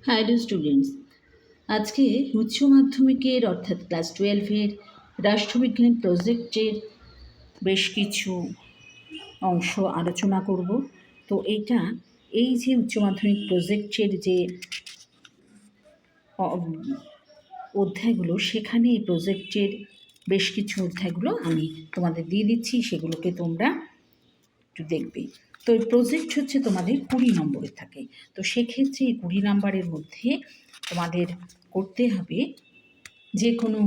Hello students, আজকে উচ্চ মাধ্যমিকের অর্থাৎ ক্লাস 12-এর রাষ্ট্রবিজ্ঞান প্রজেক্টের বেশ কিছু অংশ আলোচনা করব। তো এই যে উচ্চ মাধ্যমিক প্রজেক্টের যে অধ্যায়গুলো, সেখানে এই প্রজেক্টের বেশ কিছু অধ্যায়গুলো আমি তোমাদের দিয়ে দিচ্ছি, সেগুলোকে তোমরা একটু দেখবে। তো এই প্রজেক্ট হচ্ছে তোমাদের 20 নম্বরের থাকে। তো সেক্ষেত্রে এই 20 নম্বরের মধ্যে তোমাদের করতে হবে যে কোনো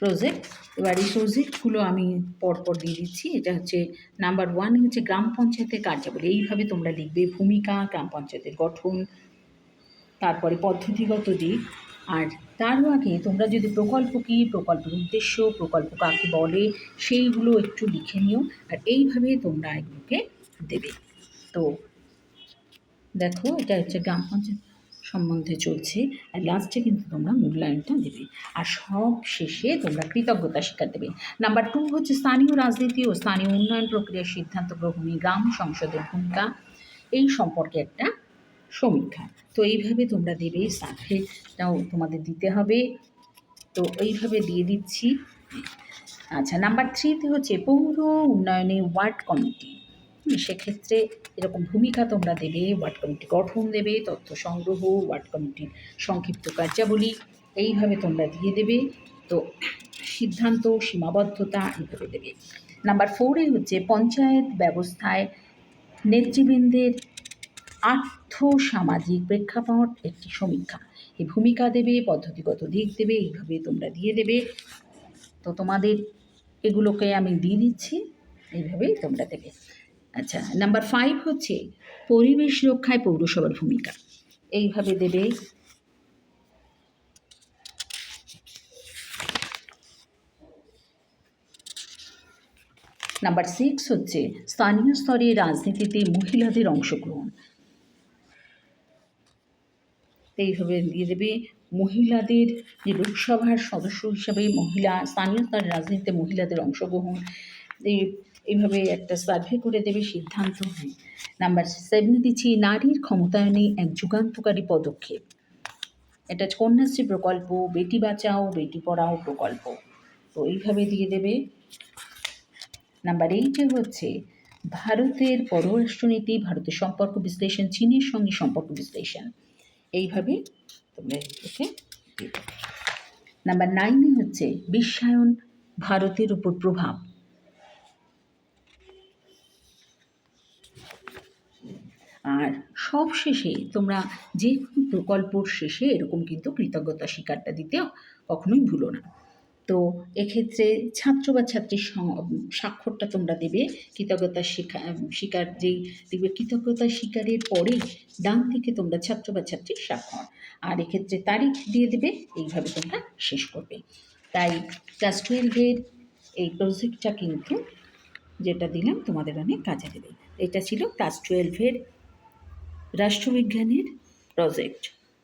প্রজেক্ট। এবার এই প্রজেক্টগুলো আমি পরপর দিয়ে দিচ্ছি। এটা হচ্ছে নাম্বার 1 হচ্ছে গ্রাম পঞ্চায়েতের কার্যাবলী। এইভাবে তোমরা লিখবে: ভূমিকা, গ্রাম পঞ্চায়েতের গঠন, তারপরে পদ্ধতিগত দিক। আর তারও আগে তোমরা যদি প্রকল্প কী, প্রকল্পের উদ্দেশ্য, প্রকল্প কাকে বলে, সেইগুলো একটু লিখে নিও। আর এইভাবে তোমরা এগুলোকে দেবে। তো দেখো, এটা হচ্ছে গ্রাম পঞ্চায়েত সম্বন্ধে চলছে, আর লাস্টে কিন্তু তোমরা মূল্যায়নটা দেবে। আর সব শেষে তোমরা কৃতজ্ঞতা স্বীকার দেবে। নাম্বার 2 হচ্ছে স্থানীয় রাজনীতি ও স্থানীয় উন্নয়ন প্রক্রিয়ার সিদ্ধান্ত গ্রহণী গ্রাম সংসদের ভূমিকা, এই সম্পর্কে একটা সমীক্ষা। তো এইভাবে তোমরা দেবে। সার্ভেটাও তোমাদের দিতে হবে। তো এইভাবে দিয়ে দিচ্ছি। আচ্ছা, নাম্বার 3তে হচ্ছে পৌর উন্নয়নে ওয়ার্ড কমিটি। সেক্ষেত্রে এরকম ভূমিকা তোমরা দেবে, ওয়ার্ড কমিটি গঠন দেবে, তথ্য সংগ্রহ, ওয়ার্ড কমিটির সংক্ষিপ্ত কার্যাবলী, এইভাবে তোমরা দিয়ে দেবে। তো সিদ্ধান্ত, সীমাবদ্ধতা, এইভাবে দেবে। নাম্বার 4-এ হচ্ছে পঞ্চায়েত ব্যবস্থায় নেতৃবৃন্দের আর্থ সামাজিক প্রেক্ষাপট একটি সমীক্ষা। এই ভূমিকা দেবে, পদ্ধতিগত দিক দেবে, এইভাবে তোমরা দিয়ে দেবে। তো তোমাদের এগুলোকে আমি দিয়ে দিচ্ছি, এইভাবেই তোমরা দেবে। আচ্ছা, নাম্বার 5 হচ্ছে পরিবেশ রক্ষায় পৌরসভার ভূমিকা, এইভাবে দেবে। নাম্বার 6 হচ্ছে স্থানীয় স্তরে রাজনীতিতে মহিলাদের অংশগ্রহণ, এইভাবে দিয়ে দেবে। মহিলাদের যে লোকসভার সদস্য হিসাবে স্থানীয় স্তরের রাজনীতিতে মহিলাদের অংশগ্রহণ, এইভাবে একটা সার্ভে করে দেবে, সিদ্ধান্ত হয়। নাম্বার 7 দিচ্ছি নারীর ক্ষমতায়নে এক যুগান্তকারী পদক্ষেপ। এটা কন্যাশ্রী প্রকল্প, বেটি বাঁচাও বেটি পড়াও প্রকল্প। তো এইভাবে দিয়ে দেবে। নাম্বার 8 হচ্ছে ভারতের পররাষ্ট্রনীতি, ভারতের সম্পর্ক বিশ্লেষণ, চীনের সঙ্গে সম্পর্ক বিশ্লেষণ, এইভাবে তোমরা এগুলোকে দিয়ে দেবে। নাম্বার 9 হচ্ছে বিশ্বায়ন, ভারতের উপর প্রভাব। আর সব শেষে তোমরা যে কোনো প্রকল্পর শেষে এরকম কিন্তু কৃতজ্ঞতা স্বীকারটা দিতে কখনোই ভুলো না। তো এক্ষেত্রে ছাত্র বা ছাত্রীর স্বাক্ষরটা তোমরা দেবে। কৃতজ্ঞতা স্বীকার যেই দেখবে, কৃতজ্ঞতা স্বীকারের পরে ডান দিকে তোমরা ছাত্র বা ছাত্রীর স্বাক্ষর, আর এক্ষেত্রে তারিখ দিয়ে দেবে। এইভাবে তোমরা শেষ করবে। তাই ক্লাস 12-এর এই প্রজেক্টটা কিন্তু যেটা দিলাম তোমাদের অনেক কাজে দেবে। এটা ছিল ক্লাস 12-এর রাষ্ট্রবিজ্ঞানের প্রজেক্ট।